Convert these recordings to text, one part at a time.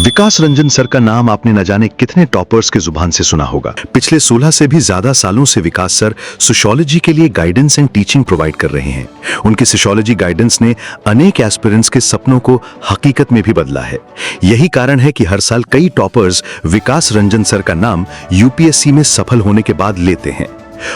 विकास Ranjan sir का नाम आपने न जाने कितने टॉपर्स के जुबान से सुना होगा। पिछले 16 से भी ज्यादा सालों से विकास सर सोशियोलॉजी के लिए गाइडेंस एंड टीचिंग प्रोवाइड कर रहे हैं। उनकी सोशियोलॉजी गाइडेंस ने अनेक एस्पिरेंट्स के सपनों को हकीकत में भी बदला है। यही कारण है कि हर साल कई टॉपर्स विकास रंजन सर का नाम यूपीएससी में सफल होने के बाद लेते हैं।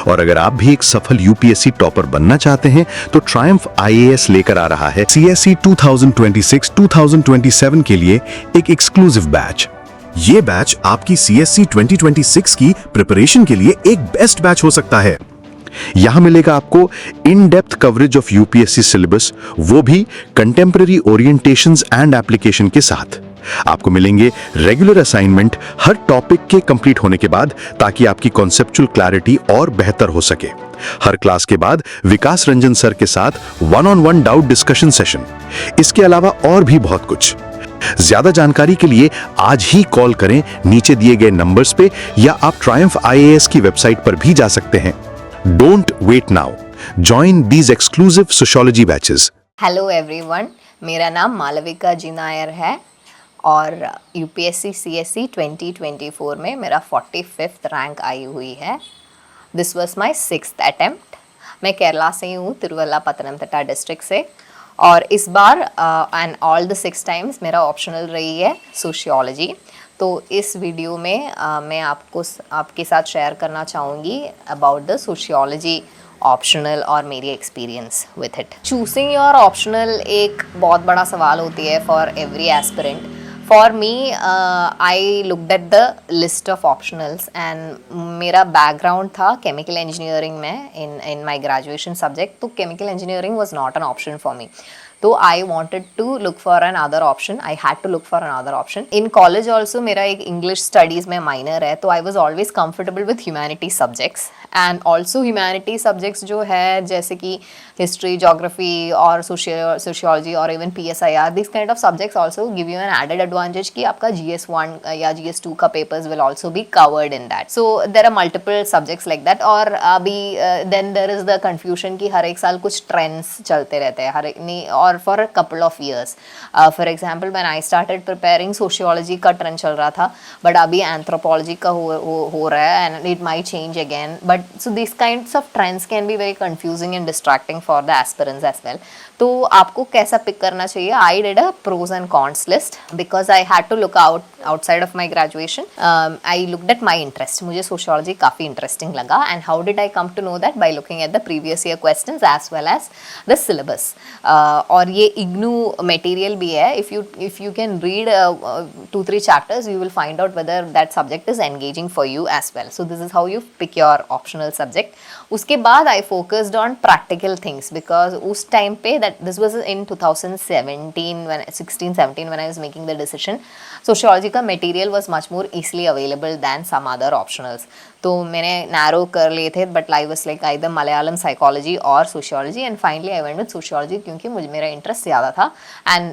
और अगर आप भी एक सफल यूपीएससी टॉपर बनना चाहते हैं तो ट्रायम्फ आईएएस लेकर आ रहा है सीएससी 2026-2027 के लिए एक एक्सक्लूसिव बैच। ये बैच आपकी सीएससी 2026 की प्रिपरेशन के लिए एक बेस्ट बैच हो सकता है। यहां मिलेगा आपको in depth coverage of UPSC syllabus, वो भी कंटेम्पररी ओरिएंटेशंस एंड एप्लीकेशन के साथ। आपको मिलेंगे रेगुलर असाइनमेंट हर टॉपिक के कंप्लीट होने के बाद, ताकि आपकी कॉन्सेप्चुअल क्लैरिटी और बेहतर हो सके। हर क्लास के बाद विकास रंजन सर के साथ 1-on-1 डाउट डिस्कशन सेशन। इसके अलावा और भी बहुत कुछ। ज्यादा जानकारी के लिए आज ही कॉल करें नीचे दिए गए नंबर्स पे, या आप ट्रायम्फ आईएएस की वेबसाइट पर भी जा सकते हैं। Don't wait now, join these exclusive sociology batches. Hello everyone, मेरा नाम मालविका जी नायर है और यूपीएससी सीएससी 2024 में मेरा 45th रैंक आई हुई है। This was my 6th attempt. मैं केरला से ही हूँ, तिरुवल्लापत्तनमथिट्टा डिस्ट्रिक्ट से। और इस बार एंड ऑल द 6 टाइम्स मेरा ऑप्शनल रही है सोशियोलॉजी। तो इस वीडियो में मैं आपके साथ शेयर करना चाहूँगी अबाउट द सोशियोलॉजी ऑप्शनल और मेरी experience with it. Choosing your optional एक बहुत बड़ा सवाल होती है for every aspirant. For me I looked at the list of optionals and मेरा बैकग्राउंड था केमिकल इंजीनियरिंग में इन माई ग्रेजुएशन सब्जेक्ट। तो chemical engineering was not an option for me. तो I wanted to look for another option, I had to look for another option. In college also मेरा एक English studies में minor है, तो I was always comfortable with humanity subjects. And also humanity subjects जो है जैसे कि history, geography और सोशियोलॉजी और even PSIR, this kind of subjects also give you an added advantage कि आपका GS1 या GS2 का papers will also be covered in that. So there are multiple subjects like that. और अभी then there is the confusion कि हर एक साल कुछ ट्रेंड्स चलते रहते हैं, हर एक नहीं, और for a couple of years. For example when I started preparing, sociology का ट्रेंड चल रहा था, बट अभी एंथ्रोपोलॉजी का हो रहा है and it might change again. But so these kinds of trends can be very confusing and distracting for the aspirants as well. तो आपको कैसा पिक करना चाहिए? I did a pros and cons list because I had to look outside of my graduation. I looked at my interest. मुझे sociology काफ़ी interesting लगा, and how did I come to know that? By looking at the previous year questions as well as the syllabus. और ये IGNOU material भी है. If you can read 2-3 chapters, you will find out whether that subject is engaging for you as well. So this is how you pick your optional subject. उसके बाद I focused on practical things because उस time पे this was in 2017 when I was making the decision. Sociology का material was much more easily available than some other optionals. तो मैंने narrow कर लिए थे, but I was like either Malayalam psychology or sociology, and finally I went with sociology क्योंकि मुझे मेरा interest ज़्यादा था, and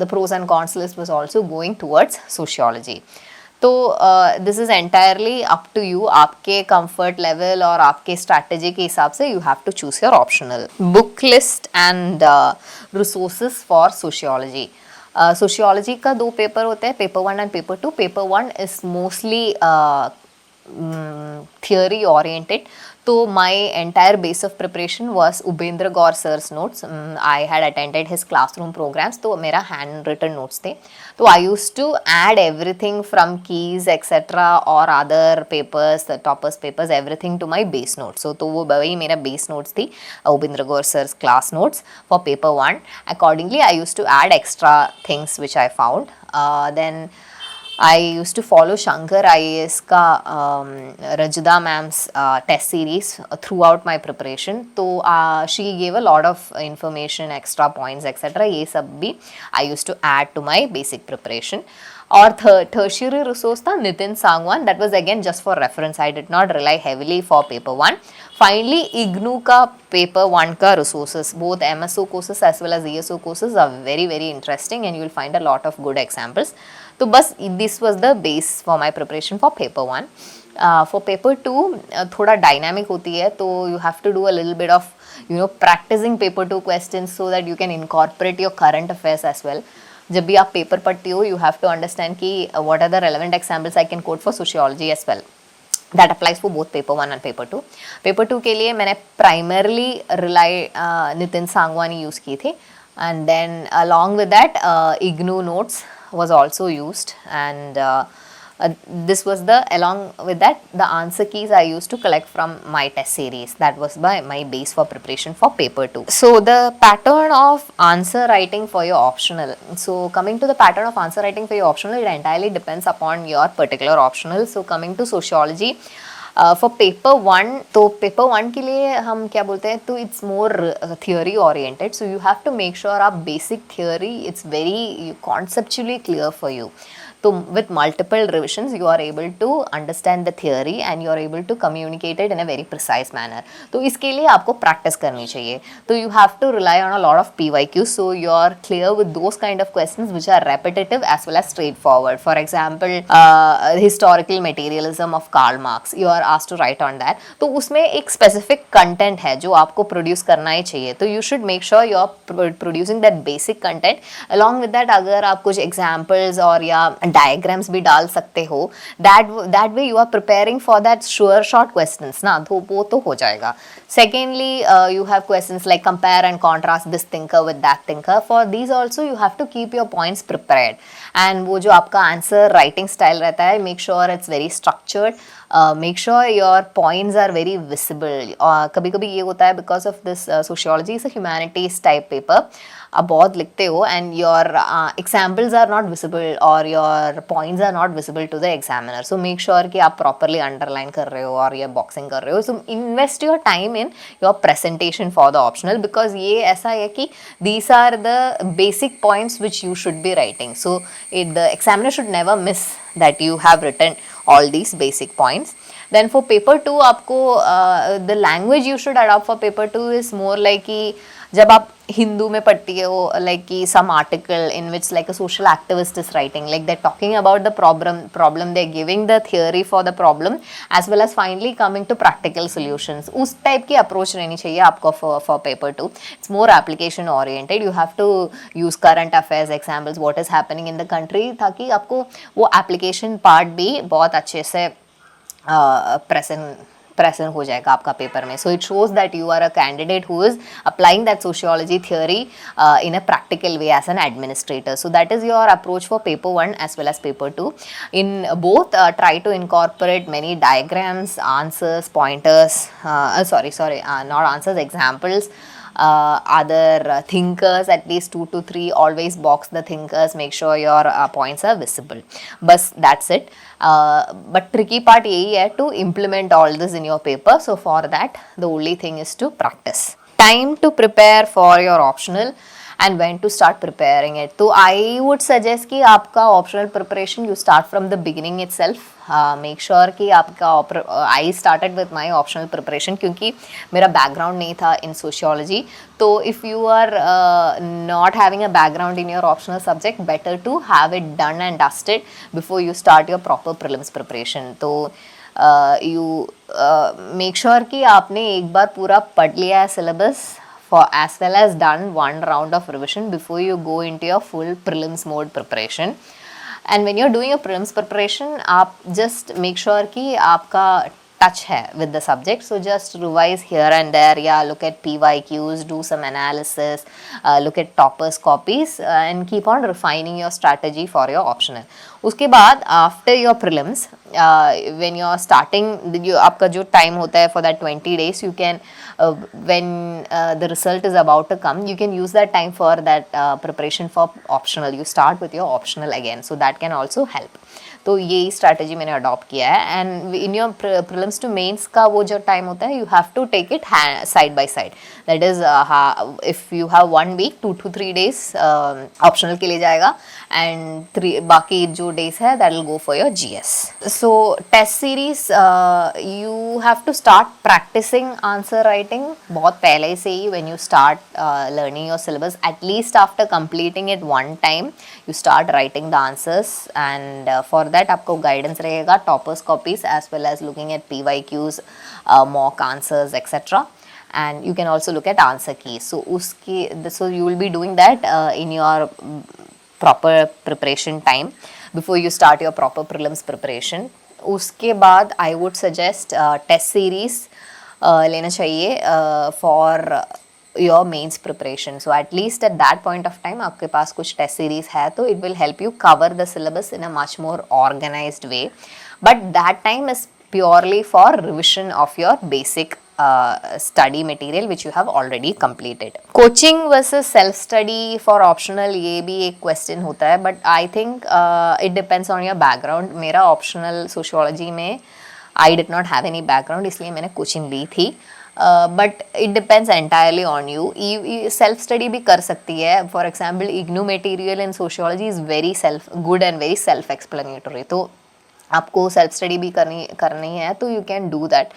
the pros and cons list was also going towards sociology. तो this is entirely up to you, आपके comfort level और आपके strategy के हिसाब से you have to choose your optional. Book list and resources for sociology. Sociology का 2 paper होते हैं, paper 1 and paper 2। Paper 1 is mostly theory oriented. So my entire base of preparation was Ubendra Gaur sir's notes. I had attended his classroom programs, तो मेरा hand written notes थे। तो I used to add everything from keys etc और other papers, the toppers papers, everything to my base notes. So तो वो वही मेरा base notes थी, Ubendra Gaur sir's class notes for paper 1. Accordingly I used to add extra things which I found. Then I used to follow Shankar IAS का Rajda ma'am's test series throughout my preparation. तो she gave a lot of information, extra points etc. ये सब भी I used to add to my basic preparation. और tertiary resource था Nitin Sangwan. That was again just for reference. I did not rely heavily for paper 1. Finally, IGNOU का paper 1 का resources, both MSO courses as well as ESO courses are very very interesting and you will find a lot of good examples. तो बस this was the base for my preparation for paper 1. For paper 2 थोड़ा dynamic होती है, तो you have to do a little bit of practicing paper 2 questions so that you can incorporate your current affairs as well. जब भी आप paper पढ़ती हो you have to understand कि what are the relevant examples I can quote for sociology as well. That applies for both paper 1 and paper 2. Paper 2 के लिए मैंने primarily rely Nitin Sangwani use की थी, and then along with that IGNOU notes was also used, and this was the along with that the answer keys I used to collect from my test series. That was my base for preparation for paper 2. So the pattern of answer writing for your optional, so coming to the pattern of answer writing for your optional, it entirely depends upon your particular optional. So coming to sociology, for paper 1, तो paper 1 के लिए हम क्या बोलते हैं, तो it's more theory oriented, so you have to make sure आप basic theory it's very conceptually clear for you. तो with multiple revisions you are able to understand the theory and you are able to communicate it in a very precise manner. तो इसके लिए आपको practice करनी चाहिए. तो you have to rely on a lot of PYQs, so you are clear with those kind of questions which are repetitive as well as straightforward. For example, historical materialism of Karl Marx, you are asked to write on that. तो उसमें एक specific content है जो आपको produce करना ही चाहिए. तो you should make sure you are producing that basic content. Along with that, अगर आप कुछ examples और या डायग्राम्स भी डाल सकते हो, that way you are preparing for that sure short questions ना, तो वो तो हो जाएगा. Secondly you have questions like compare and contrast this thinker with that thinker. For these also you have to keep your points prepared, and वो जो आपका answer writing style रहता है, make sure it's very structured, make sure your points are very visible. कभी कभी ये होता है because of this sociology is a humanities type paper, आप बहुत लिखते हो and your examples are not visible और your points are not visible to the examiner. So make sure कि आप प्रॉपरली अंडरलाइन कर रहे हो और ये बॉक्सिंग कर रहे हो. So invest your time in your presentation for the optional, because ये ऐसा है कि these are the basic points which you should be writing. So the examiner should never miss that you have written all these basic points. Then for paper 2 आपको the language you should adopt for paper 2 is more like कि जब आप हिंदू में पढ़ती हो, like कि some article in which like a social activist is writing, like they're talking about the problem, they're giving the theory for the problem as well as finally coming to practical solutions. उस type की approach रहनी चाहिए आपको for paper 2. It's more application oriented. You have to use current affairs examples, what is happening in the country, ताकि आपको वो application part भी बहुत अच्छे से present हो जाएगा आपका पेपर में. So it shows that you are a candidate who is applying that sociology theory in a practical way as an administrator. So that is your approach for paper 1 as well as paper 2. In both try to incorporate many diagrams, answers, pointers, not answers, examples, other thinkers, at least 2 to 3, always box the thinkers, make sure your points are visible. Bas that's it. But tricky part यही है to implement all this in your paper. So for that the only thing is to practice. Time to prepare for your optional and when to start preparing it. तो I would suggest कि आपका optional preparation you start from the beginning itself. Make sure कि आपका I started with my optional preparation क्योंकि मेरा background नहीं था in sociology. तो if you are not having a background in your optional subject, better to have it done and dusted before you start your proper prelims preparation. तो you make sure कि आपने एक बार पूरा पढ़ लिया है syllabus for as well as done one round of revision before you go into your full prelims mode preparation. And when you're doing your prelims preparation, आप just make sure कि आपका touch है with the subject. So just revise here and there, yeah, look at PYQs, do some analysis, look at toppers copies and keep on refining your strategy for your optional. उसके बाद after your prelims, when you're starting, आपका जो time होता है for that 20 days, you can when the result is about to come, you can use that time for that preparation for optional. You start with your optional again, so that can also help. तो यही strategy मैंने adopt किया है. And in your prelims to mains का वो जो time होता है, you have to take it side by side. That is if you have 1 week 2 to 3 days optional के लिए जाएगा एंड बाकी जो डेज है that will go for your GS. So test series you have to start practising answer writing बहुत पहले से ही. When you start learning your syllabus, at least after completing it 1 time, you start writing the answers. And for that आपको guidance रहेगा toppers copies as well as looking at PYQs, mock answers, etc. And you can also look at answer keys. So you will be doing that in your proper preparation time before you start your proper prelims preparation. उसके बाद I would suggest test series लेना चाहिए for your mains preparation. So at least at that point of time आपके पास कुछ test series है तो it will help you cover the syllabus in a much more organized way. But that time is purely for revision of your basic study material which you have already completed. Coaching versus self study for optional ये भी एक question होता है, but I think it depends on your background. मेरा optional sociology में I did not have any background, इसलिए मैंने coaching ली थी. But it depends entirely on you. Self study भी कर सकती है. For example IGNOU material in sociology is very self good and very self explanatory. तो आपको सेल्फ स्टडी भी करनी है तो you can do that.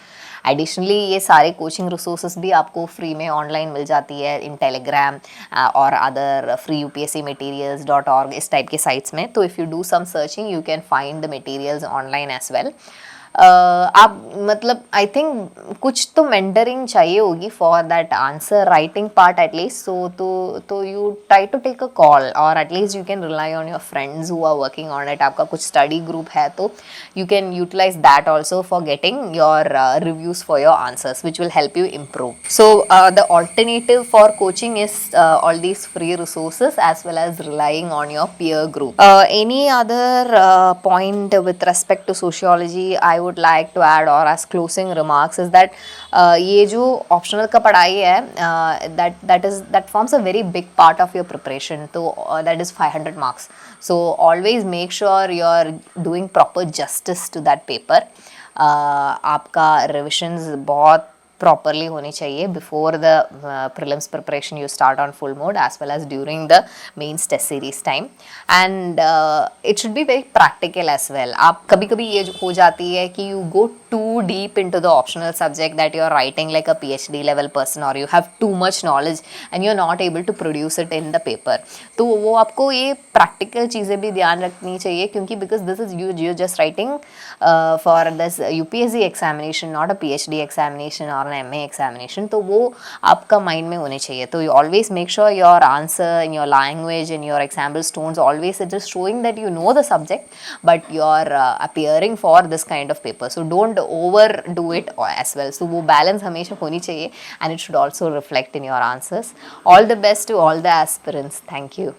Additionally ये सारे कोचिंग रिसोर्सेज भी आपको फ्री में ऑनलाइन मिल जाती है इन टेलीग्राम और अदर फ्री upscmaterials.org इस टाइप के साइट्स में. तो if you do some searching you can find the materials online as well. आप मतलब आई थिंक कुछ तो मेंटरिंग चाहिए होगी for that answer writing part at least. So तो you try to take a call और at least you can rely on your friends who are working on it. आपका कुछ स्टडी ग्रुप है तो you can utilize that also for getting your reviews for your answers which will help you improve. So the alternative for coaching is all these free resources as well as relying on your peer group. Any other point with respect to sociology I would like to add or as closing remarks is that ये जो optional का पढ़ाई है that forms a very big part of your preparation. तो that is 500 marks. So always make sure you're doing proper justice to that paper. आपका revisions बहुत properly होनी चाहिए before the prelims preparation you start on full mode as well as during the mains test series time. And it should be very practical as well. आप कभी कभी ये हो जाती है कि you go too deep into the optional subject that you are writing like a PhD level person or you have too much knowledge and you're not able to produce it in the paper. तो वो आपको ये practical चीज़ें भी ध्यान रखनी चाहिए क्योंकि because this is you're just writing for this UPSC examination not a PhD examination or an MA examination. तो वो आपका mind में होने चाहिए. तो you always make sure your answer in your language in your example tones always it is showing that you know the subject but you are appearing for this kind of paper. So don't overdo it as well. So वो balance हमेशा होनी चाहिए and it should also reflect in your answers. All the best to all the aspirants. Thank you.